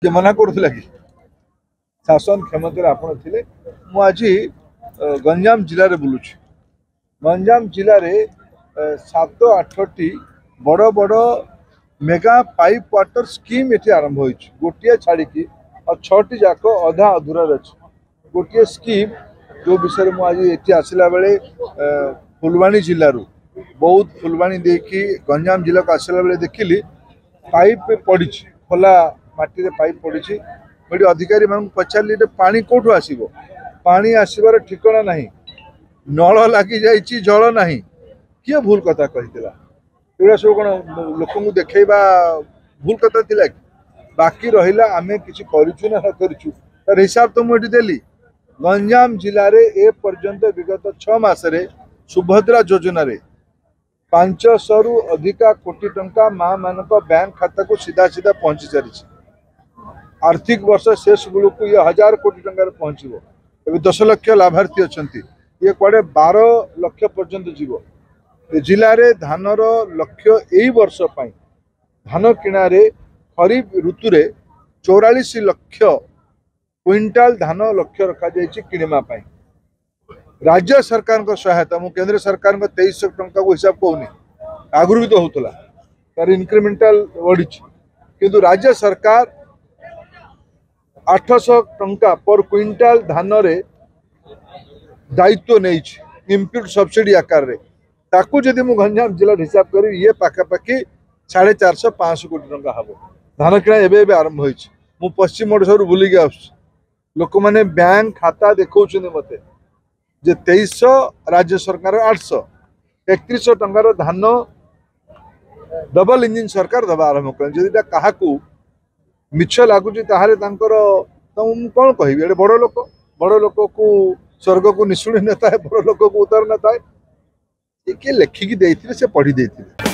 किए मना करूला कि शासन क्षमता आपण थे मुझे गंजाम जिले में बुलूँ गंजाम जिले में 7-8टी बड़ बड़ मेगा पाइप वाटर स्कीम ये आरंभ हो गोटे छाड़ी और 6टी जाक अधा अधूरा अच्छे गोटे स्कीम जो विषय मुझे ये आसला बेले फुलवाणी जिलूर बहुत फुलवाणी देखी गंजाम जिला को आसला बेले देखिली पाइप पड़ी खोला माटी पाइप पड़ी मुझे अधिकारी मान पचारि पानी कौटू आसो पानी आसबार ठिकाना ना नल लगी जा जल ना किए भूल कथा कही एगुड़ा सब कौन लोक देखा भूल कथा थी बाकी रहा आम कि करूँ ना करूँ तार हिसाब तो मुझे देली गंजाम जिले में ए पर्यंत विगत 6 मासरे सुभद्रा योजना 500 रु अधिका कोटी टंका माँ मान बैंक खाता को सीधा सीधा पहुंची सारी आर्थिक वर्ष शेष बेलू ये 1000 कोटी टंका पहुंचो ए 10 लाख लाभार्थी अच्छा ये कड़े 12 लाख पर्यंत जीव जिले में धानर लक्ष्य यही वर्ष धान किणारे खरीफ ऋतु 44 लाख क्विंटाल धान लक्ष्य रखा किणवा राज्य सरकार को सहायता मु केंद्र सरकार 2300 टंका को हिसाब कहूनी आगुरी भी तो होता तार इनक्रिमेंटाल बढ़ी किंतु राज्य सरकार 800 टंका पर क्विंटाल धान रे दायित्व नहीं इनपुट सब्सिडी आकार रे ताकू जदि मु गंजाम जिला हिसाब करी ये पाखापाखि 450-500 कोटी टंका हम धान किणा एवं आरंभ हो पश्चिम ओडिशा बुलिकी आस लोक मैंने बैंक खाता देखा मत जे 2300 राज्य सरकार 800 3100 टंकार धान डबल इंजिन सरकार दबा आरंभ कर क्या मिछ लगुच कौन कह बड़ लोक को स्वर्ग को निशुणी नेता है बड़ लोक को उतर नेता है किए लेखिकी से पढ़ी देते।